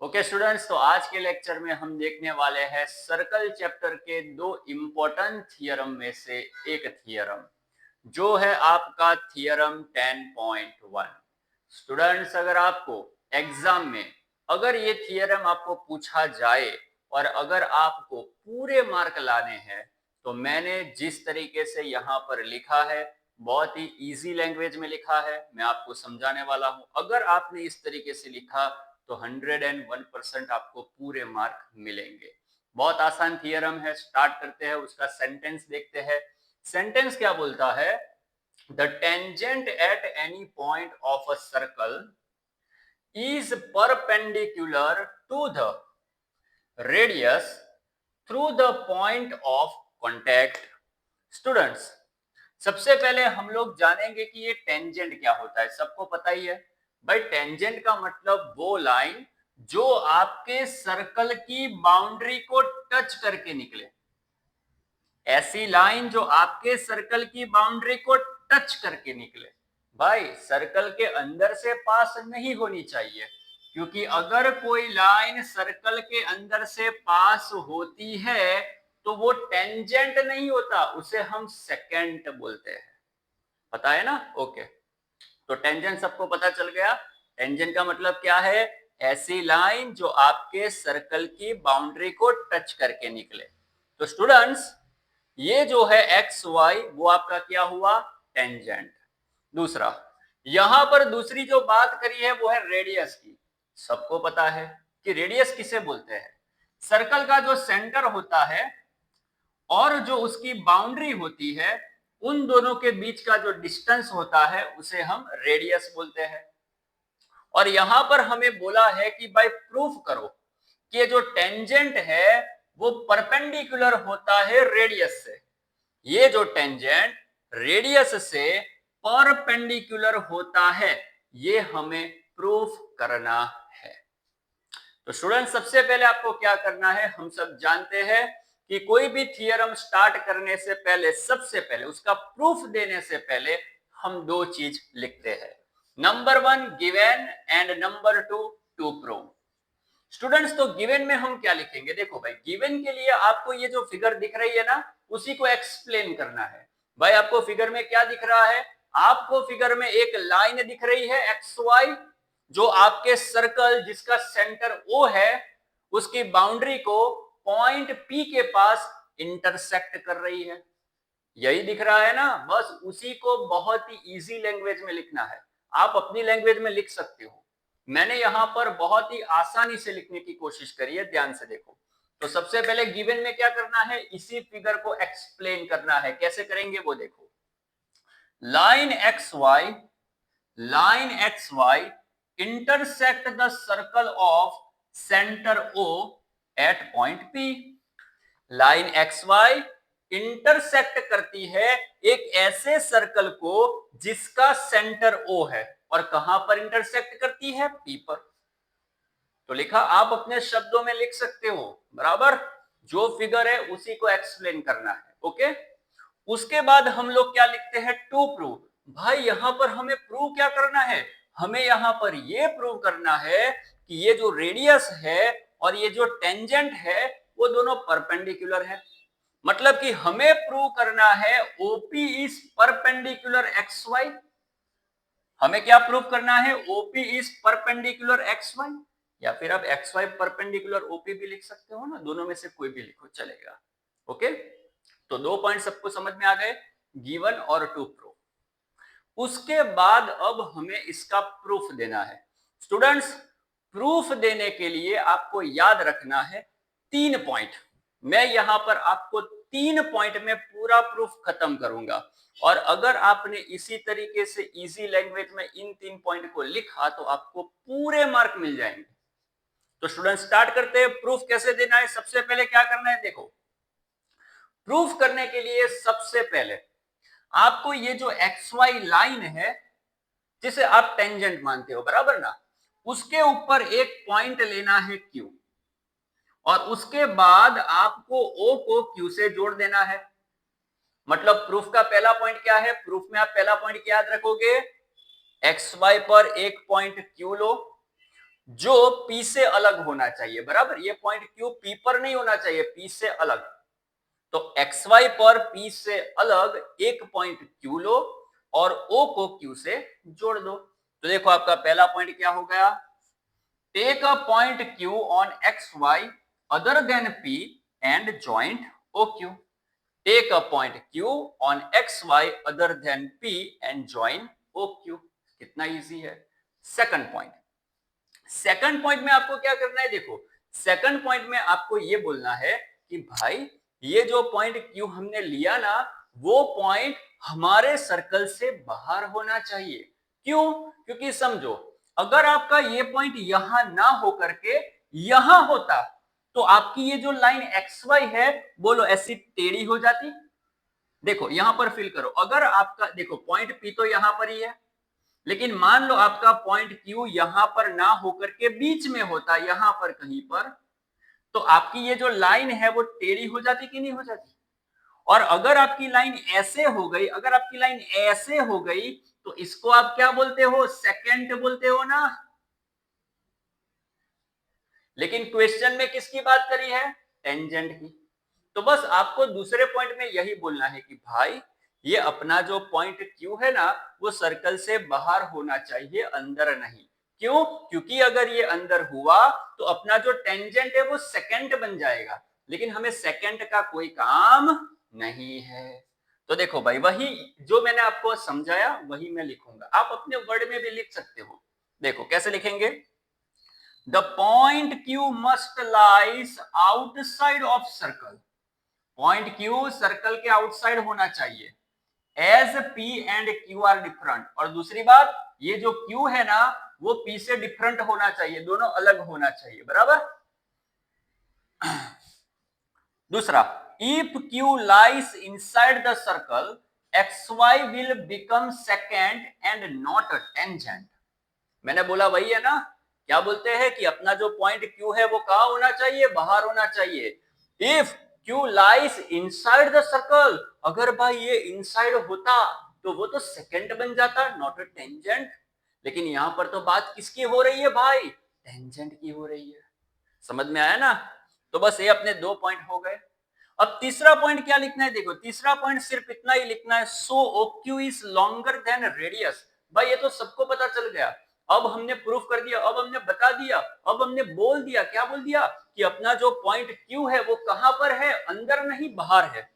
Okay students, तो आज के लेक्चर में हम देखने वाले हैं सर्कल चैप्टर के दो इम्पोर्टेंट थियरम में से एक थियरम जो है आपका थियरम 10.1। स्टूडेंट्स, अगर आपको एग्जाम में अगर ये थियरम आपको पूछा जाए और अगर आपको पूरे मार्क लाने हैं तो मैंने जिस तरीके से यहाँ पर लिखा है बहुत ही इजी लैंग्वेज में लिखा है, मैं आपको समझाने वाला हूँ। अगर आपने इस तरीके से लिखा तो 101% आपको पूरे मार्क मिलेंगे। बहुत आसान थियरम है, स्टार्ट करते हैं, उसका सेंटेंस देखते हैं। सेंटेंस क्या बोलता है? The tangent at any point of a circle is perpendicular to the radius through the point of contact। Students, सबसे पहले हम लोग जानेंगे कि ये टेंजेंट क्या होता है। सबको पता ही है भाई, टेंजेंट का मतलब वो लाइन जो आपके सर्कल की बाउंड्री को टच करके निकले। ऐसी लाइन जो आपके सर्कल की बाउंड्री को टच करके निकले। भाई, सर्कल के अंदर से पास नहीं होनी चाहिए, क्योंकि अगर कोई लाइन सर्कल के अंदर से पास होती है तो वो टेंजेंट नहीं होता, उसे हम सेकेंट बोलते हैं। पता है ना? ओके, तो टेंजेंट सबको पता चल गया। टेंजेंट का मतलब क्या है? ऐसी लाइन जो आपके सर्कल की बाउंड्री को टच करके निकले। तो स्टूडेंट्स, ये जो है एक्स वाई वो आपका क्या हुआ? टेंजेंट। दूसरा, यहां पर दूसरी जो बात करी है वो है रेडियस की। सबको पता है कि रेडियस किसे बोलते हैं? सर्कल का जो सेंटर होता है और जो उसकी बाउंड्री होती है, उन दोनों के बीच का जो डिस्टेंस होता है उसे हम रेडियस बोलते हैं। और यहां पर हमें बोला है कि भाई प्रूफ करो कि ये जो टेंजेंट है वो परपेंडिकुलर होता है रेडियस से। ये जो टेंजेंट रेडियस से परपेंडिकुलर होता है, ये हमें प्रूफ करना है। तो स्टूडेंट, सबसे पहले आपको क्या करना है? हम सब जानते हैं कि कोई भी थियरम स्टार्ट करने से पहले, सबसे पहले उसका प्रूफ देने से पहले हम दो चीज लिखते हैं। Number one given and number two to prove. Students, तो गिवन में हम क्या लिखेंगे? देखो भाई, गिवन के लिए आपको ये जो फिगर दिख रही है ना, उसी को एक्सप्लेन करना है। भाई, आपको फिगर में क्या दिख रहा है? आपको फिगर में एक लाइन दिख रही है एक्स वाई, जो आपके सर्कल जिसका सेंटर ओ है उसकी बाउंड्री को पॉइंट पी के पास इंटरसेक्ट कर रही है। यही दिख रहा है ना? बस उसी को बहुत ही इजी लैंग्वेज में लिखना है। आप अपनी लैंग्वेज में लिख सकते हो, मैंने यहां पर बहुत ही आसानी से लिखने की कोशिश करी है, ध्यान से देखो। तो सबसे पहले गिवन में क्या करना है? इसी फिगर को एक्सप्लेन करना है। कैसे करेंगे वो देखो। Line X Y intersect the circle of centre O at point P. Line X Y intersect करती है एक ऐसे सर्कल को जिसका सेंटर ओ है, और कहां पर इंटरसेक्ट करती है? पी पर। तो लिखा, आप अपने शब्दों में लिख सकते हो, बराबर। जो फिगर है उसी को एक्सप्लेन करना है। ओके, उसके बाद हम लोग क्या लिखते हैं? To prove. भाई, यहां पर हमें प्रूव क्या करना है? हमें यहां पर यह प्रूव करना है कि ये जो रेडियस है और ये जो टेंजेंट है वो दोनों परपेंडिकुलर है। मतलब कि हमें प्रूव करना है OP is perpendicular X Y. हमें क्या प्रूव करना है? OP is perpendicular X Y, या फिर आप एक्स वाई परपेंडिकुलर ओपी भी लिख सकते हो ना, दोनों में से कोई भी लिखो चलेगा। ओके, तो दो पॉइंट सबको समझ में आ गए, गिवन और टू प्रूफ। उसके बाद अब हमें इसका प्रूफ देना है। स्टूडेंट्स, प्रूफ देने के लिए आपको याद रखना है 3 पॉइंट। मैं यहां पर आपको 3 पॉइंट में पूरा प्रूफ खत्म करूंगा, और अगर आपने इसी तरीके से इजी लैंग्वेज में इन 3 पॉइंट को लिखा तो आपको पूरे मार्क मिल जाएंगे। तो स्टूडेंट, स्टार्ट करते हैं। प्रूफ कैसे देना है? सबसे पहले क्या करना है देखो। प्रूफ करने के लिए सबसे पहले आपको ये जो एक्स वाई लाइन है जिसे आप टेंजेंट मानते हो, बराबर ना, उसके ऊपर एक पॉइंट लेना है क्यू, और उसके बाद आपको ओ को क्यू से जोड़ देना है। मतलब प्रूफ का पहला पॉइंट क्या है? प्रूफ में आप पहला पॉइंट क्या याद रखोगे? एक्स वाई पर एक पॉइंट क्यू लो, जो P से अलग होना चाहिए, बराबर। ये पॉइंट Q P पर नहीं होना चाहिए, P से अलग। तो XY पर P से अलग एक पॉइंट Q लो और O को Q से जोड़ दो। तो देखो आपका पहला पॉइंट क्या हो गया, take a point Q on XY other than P and joint OQ। Take a point Q on XY other than P and join OQ। कितना इजी है। सेकंड पॉइंट, सेकंड पॉइंट में आपको क्या करना है, देखो सेकंड पॉइंट में आपको ये बोलना है कि भाई ये जो पॉइंट Q हमने लिया ना, वो पॉइंट हमारे सर्कल से बाहर होना चाहिए। क्यों? क्योंकि समझो, अगर आपका ये पॉइंट यहां ना हो करके यहां होता तो आपकी ये जो लाइन XY है, बोलो ऐसी टेढ़ी हो जाती। देखो यहां पर फील करो, अगर आपका देखो पॉइंट P तो यहां पर ही है, लेकिन मान लो आपका पॉइंट Q यहां पर ना होकर के बीच में होता, यहां पर कहीं पर, तो आपकी ये जो लाइन है वो टेढ़ी हो जाती कि नहीं हो जाती। और अगर आपकी लाइन ऐसे हो गई, अगर आपकी लाइन ऐसे हो गई, तो इसको आप क्या बोलते हो, सेकेंट बोलते हो ना। लेकिन क्वेश्चन में किसकी बात करी है, टेंजेंट की। तो बस आपको दूसरे पॉइंट में यही बोलना है कि भाई ये अपना जो पॉइंट Q है ना, वो सर्कल से बाहर होना चाहिए, अंदर नहीं। क्यों? क्योंकि अगर ये अंदर हुआ तो अपना जो टेंजेंट है वो सेकेंड बन जाएगा, लेकिन हमें सेकेंड का कोई काम नहीं है। तो देखो भाई, वही जो मैंने आपको समझाया वही मैं लिखूंगा, आप अपने वर्ड में भी लिख सकते हो। देखो कैसे लिखेंगे, the point Q must lies outside of circle. Point Q circle के आउटसाइड होना चाहिए, as P and Q are different. और दूसरी बात, ये जो Q है ना वो P से डिफरेंट होना चाहिए, दोनों अलग होना चाहिए, बराबर। दूसरा, if Q lies inside the circle XY will become second and not a tangent. मैंने बोला वही है ना, क्या बोलते हैं कि अपना जो पॉइंट Q है वो कहां होना चाहिए, बाहर होना चाहिए। If Q lies inside the circle, अगर भाई ये इनसाइड होता तो वो तो सेकेंड बन जाता, नॉट अ टेंजेंट। लेकिन यहां पर तो बात किसकी हो रही है भाई, टेंजेंट की हो रही है। समझ में आया ना। तो बस ये अपने दो पॉइंट हो गए। अब तीसरा पॉइंट क्या लिखना है, देखो तीसरा पॉइंट सिर्फ इतना ही लिखना है, सो OQ is longer than radius. भाई ये तो सबको पता चल गया, अब हमने प्रूफ कर दिया, अब हमने बता दिया, अब हमने बोल दिया, क्या बोल दिया कि अपना जो पॉइंट Q है वो कहां पर है, अंदर नहीं बाहर है।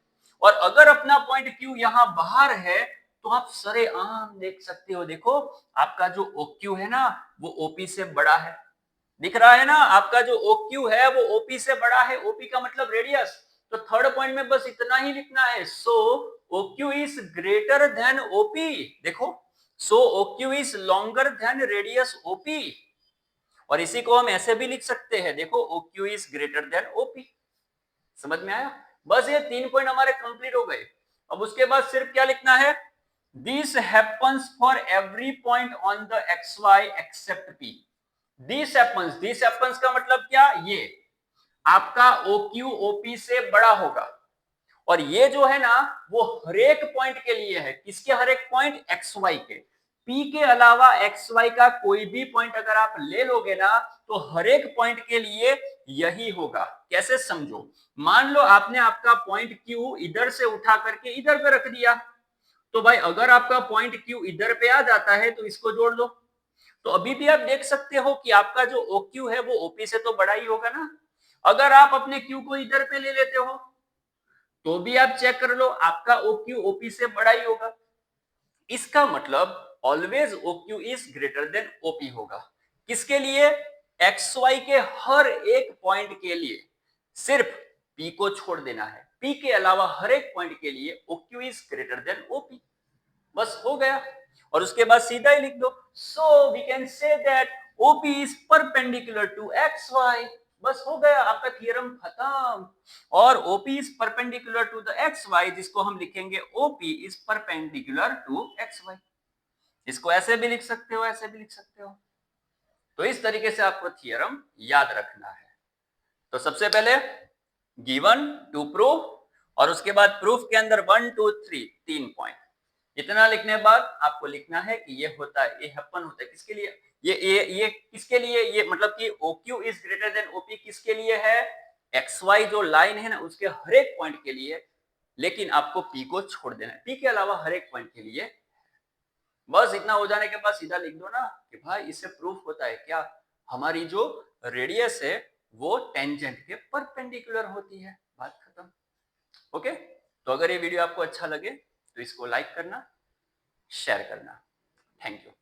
और अगर अपना पॉइंट Q यहां बाहर है तो आप सरेआम देख सकते हो, देखो आपका जो OQ है ना वो OP से बड़ा है। दिख रहा है ना, आपका जो OQ है वो OP से बड़ा है, OP का मतलब रेडियस। तो थर्ड पॉइंट में बस इतना ही लिखना है, सो OQ is greater than OP। देखो, सो OQ is longer than radius OP। और इसी को हम ऐसे भी लिख सकते हैं, देखो OQ is greater than OP। समझ में आया। बस ये तीन पॉइंट हमारे कंप्लीट हो गए। अब उसके बाद सिर्फ क्या लिखना है, this happens for every point on the XY except P। This happens का मतलब क्या, ये आपका OQ OP से बड़ा होगा। और ये जो है ना वो हरेक पॉइंट के लिए है, किसके हरेक पॉइंट, XY के। P के अलावा XY का कोई भी पॉइंट अगर आप ले लोगे ना तो हरेक पॉइंट के लिए यही होगा। कैसे, समझो, मान लो आपने आपका पॉइंट Q इधर से उठा करके इधर पे रख दिया, तो भाई अगर आपका पॉइंट Q इधर पे आ जाता है तो इसको जोड़ दो, तो अभी भी आप देख सकते हो कि आपका जो OQ है वो OP से तो बड़ा ही होगा ना। अगर आप अपने Q को इधर पे ले लेते हो तो भी आप चेक कर लो, आपका OQ OP से बड़ा ही होगा। इसका मतलब always OQ is greater than OP होगा। किसके लिए, XY के हर एक पॉइंट के लिए सिर्फ P को छोड़ देना है, P के अलावा हर एक पॉइंट के लिए OQ is greater than OP। बस हो गया। और उसके बाद सीधा ही लिख दो, so we can say that OP is perpendicular to XY। बस हो गया, आपका थ्योरम खत्म। और OP is perpendicular to the XY, जिसको हम लिखेंगे OP is perpendicular to XY। इसको ऐसे भी लिख सकते हो, ऐसे भी लिख सकते हो। तो इस तरीके से आपको थ्योरम याद रखना है। तो सबसे पहले गिवन टू प्रूफ, और उसके बाद प्रूफ के अंदर 1 2 3 तीन पॉइंट। इतना लिखने के बाद आपको लिखना है कि ये होता है, ये हैपन होता है किसके लिए, ये किसके लिए, ये मतलब कि OQ is greater than OP किसके लिए है, XY जो लाइन है ना उसके हर एक पॉइंट के लिए, लेकिन आपको P को छोड़ देना है, P के अलावा हर एक पॉइंट के लिए। बस इतना हो जाने के बाद सीधा लिख दो ना कि भाई इससे प्रूफ होता है क्या, हमारी जो रेडियस है वो टेंजेंट के परपेंडिकुलर होती है, बात खत्म। ओके, तो अगर ये वीडियो आपको अच्छा लगे तो इसको लाइक करना, शेयर करना। Thank you.